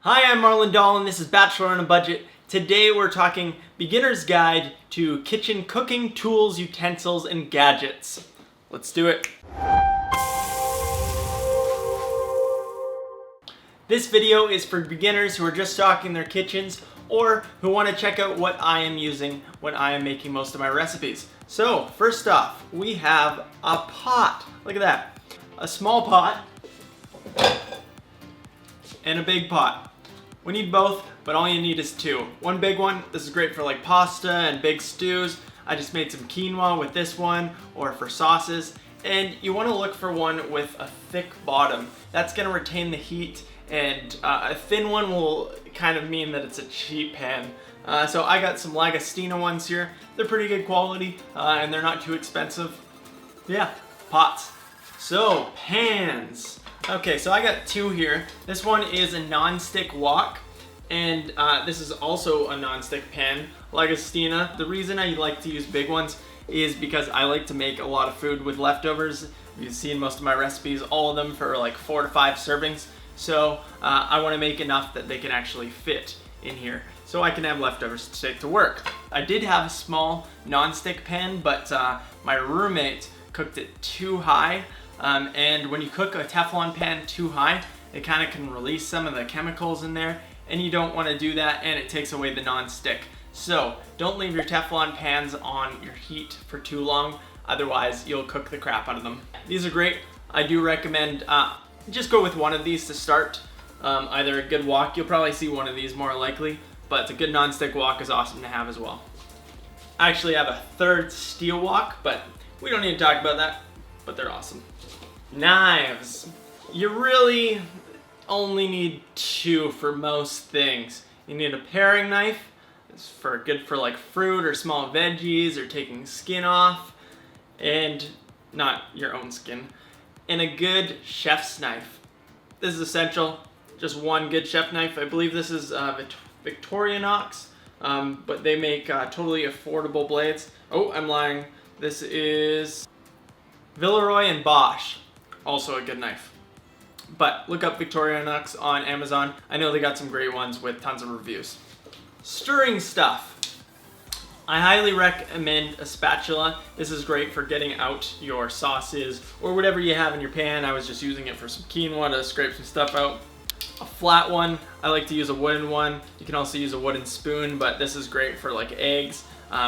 Hi, I'm Marlon Dahl and this is Bachelor on a Budget. Today we're talking beginner's guide to kitchen cooking tools, utensils, and gadgets. Let's do it. This video is for beginners who are just stocking their kitchens or who want to check out what I am using when I am making most of my recipes. So first off, we have a pot. Look at that. A small pot and a big pot. We need both, but all you need is two. One big one, this is great for like pasta and big stews. I just made some quinoa with this one, or for sauces. And you want to look for one with a thick bottom. That's going to retain the heat, and a thin one will kind of mean that it's a cheap pan. So I got some Lagostina ones here. They're pretty good quality, and they're not too expensive. Yeah, pots. So, pans. Okay, so I got two here. This one is a non-stick wok, and this is also a non-stick pan, Lagostina. The reason I like to use big ones is because I like to make a lot of food with leftovers. You've seen most of my recipes, all of them for like 4 to 5 servings. So I want to make enough that they can actually fit in here, so I can have leftovers to take to work. I did have a small non-stick pan, but my roommate cooked it too high. And when you cook a Teflon pan too high, it kind of can release some of the chemicals in there, and you don't want to do that, and it takes away the non-stick. So don't leave your Teflon pans on your heat for too long, otherwise you'll cook the crap out of them. These are great. I do recommend just go with one of these to start. Either a good wok, you'll probably see one of these more likely, but a good non-stick wok is awesome to have as well. I actually have a third steel wok, but we don't need to talk about that, but they're awesome. Knives. You really only need two for most things. You need a paring knife. It's good for like fruit or small veggies or taking skin off, and not your own skin. And a good chef's knife. This is essential. Just one good chef knife. I believe this is Victorinox, but they make totally affordable blades. Oh, I'm lying. This is Villeroy and Bosch. Also a good knife. But look up Victorinox on Amazon. I know they got some great ones with tons of reviews. Stirring stuff. I highly recommend a spatula. This is great for getting out your sauces or whatever you have in your pan. I was just using it for some quinoa to scrape some stuff out. A flat one. I like to use a wooden one. You can also use a wooden spoon, but this is great for like eggs,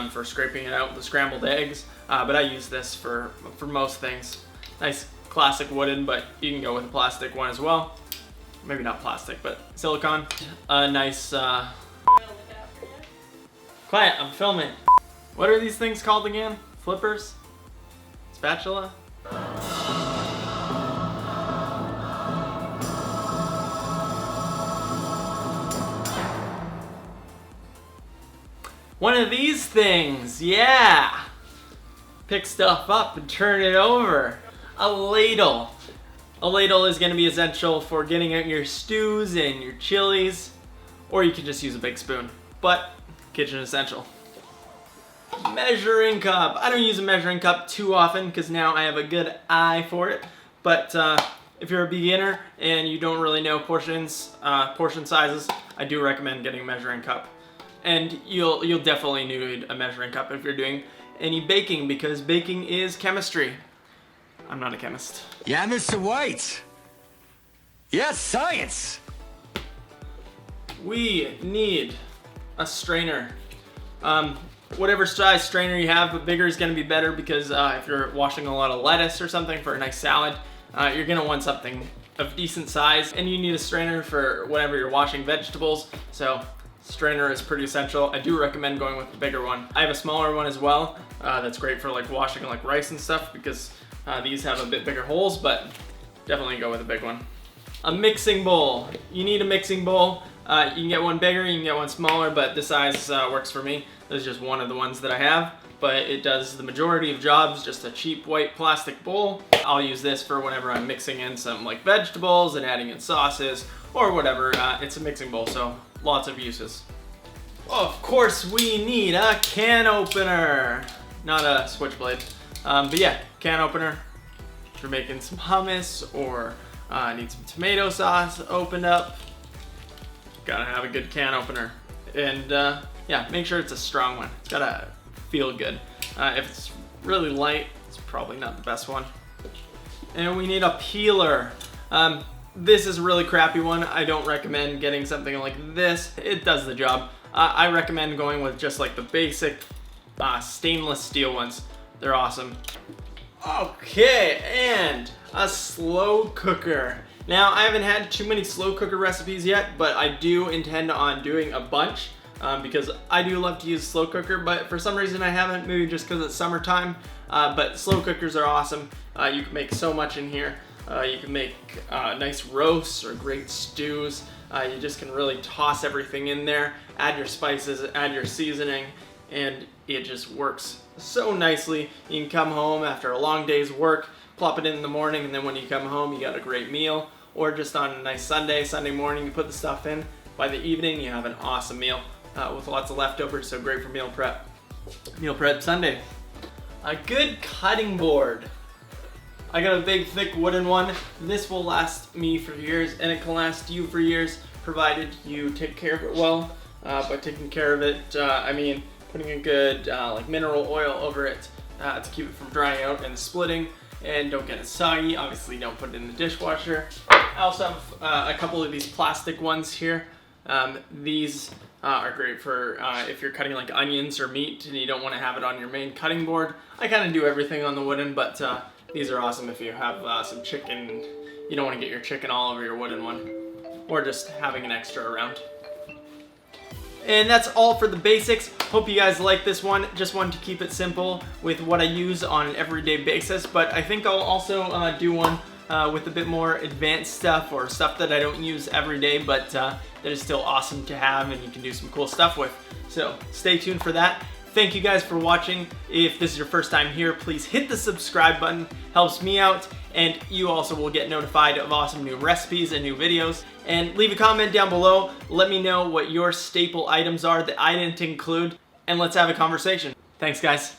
for scraping it out, the scrambled eggs. But I use this for most things. Nice classic wooden, but you can go with a plastic one as well. Maybe not plastic, but silicone. A nice, quiet, I'm filming. What are these things called again? Flippers? Spatula? One of these things, yeah! Pick stuff up and turn it over. A ladle. A ladle is going to be essential for getting out your stews and your chilies, or you can just use a big spoon, but kitchen essential. Measuring cup. I don't use a measuring cup too often because now I have a good eye for it, but if you're a beginner and you don't really know portion sizes, I do recommend getting a measuring cup. And you'll definitely need a measuring cup if you're doing any baking, because baking is chemistry. I'm not a chemist. Yeah, Mr. White. Yes, science. We need a strainer. Whatever size strainer you have, but bigger is going to be better, because if you're washing a lot of lettuce or something for a nice salad, you're going to want something of decent size, and you need a strainer for whenever you're washing vegetables. So strainer is pretty essential. I do recommend going with the bigger one. I have a smaller one as well. That's great for like washing like rice and stuff, because these have a bit bigger holes, but definitely go with a big one. A mixing bowl. You need a mixing bowl. You can get one bigger, you can get one smaller, but this size works for me. This is just one of the ones that I have, but it does the majority of jobs. Just a cheap white plastic bowl. I'll use this for whenever I'm mixing in some like vegetables and adding in sauces or whatever. It's a mixing bowl, so lots of uses. Of course, we need a can opener. Not a switchblade. But yeah, can opener. If you're making some hummus or need some tomato sauce opened up, gotta have a good can opener. And yeah, make sure it's a strong one. It's gotta feel good. If it's really light, it's probably not the best one. And we need a peeler. This is a really crappy one. I don't recommend getting something like this. It does the job. I recommend going with just like the basic stainless steel ones. They're awesome. Okay, and a slow cooker. Now, I haven't had too many slow cooker recipes yet, but I do intend on doing a bunch because I do love to use slow cooker, but for some reason I haven't, maybe just because it's summertime. But slow cookers are awesome. You can make so much in here. You can make nice roasts or great stews. You just can really toss everything in there, add your spices, add your seasoning, and it just works so nicely. You can come home after a long day's work, plop it in the morning, and then when you come home, you got a great meal. Or just on a nice Sunday morning, you put the stuff in. By the evening, you have an awesome meal with lots of leftovers, so great for meal prep. Meal prep Sunday. A good cutting board. I got a big, thick wooden one. This will last me for years, and it can last you for years, provided you take care of it well. By taking care of it, I mean putting a good like mineral oil over it to keep it from drying out and splitting, and don't get it soggy. Obviously, don't put it in the dishwasher. I also have a couple of these plastic ones here. These are great for if you're cutting like onions or meat and you don't want to have it on your main cutting board. I kind of do everything on the wooden, but these are awesome if you have some chicken. You don't want to get your chicken all over your wooden one, or just having an extra around. And that's all for the basics. Hope you guys like this one. Just wanted to keep it simple with what I use on an everyday basis, but I think I'll also do one with a bit more advanced stuff, or stuff that I don't use every day, but that is still awesome to have and you can do some cool stuff with. So stay tuned for that. Thank you guys for watching. If this is your first time here, please hit the subscribe button. Helps me out, and you also will get notified of awesome new recipes and new videos. And leave a comment down below. Let me know what your staple items are that I didn't include, and let's have a conversation. Thanks, guys.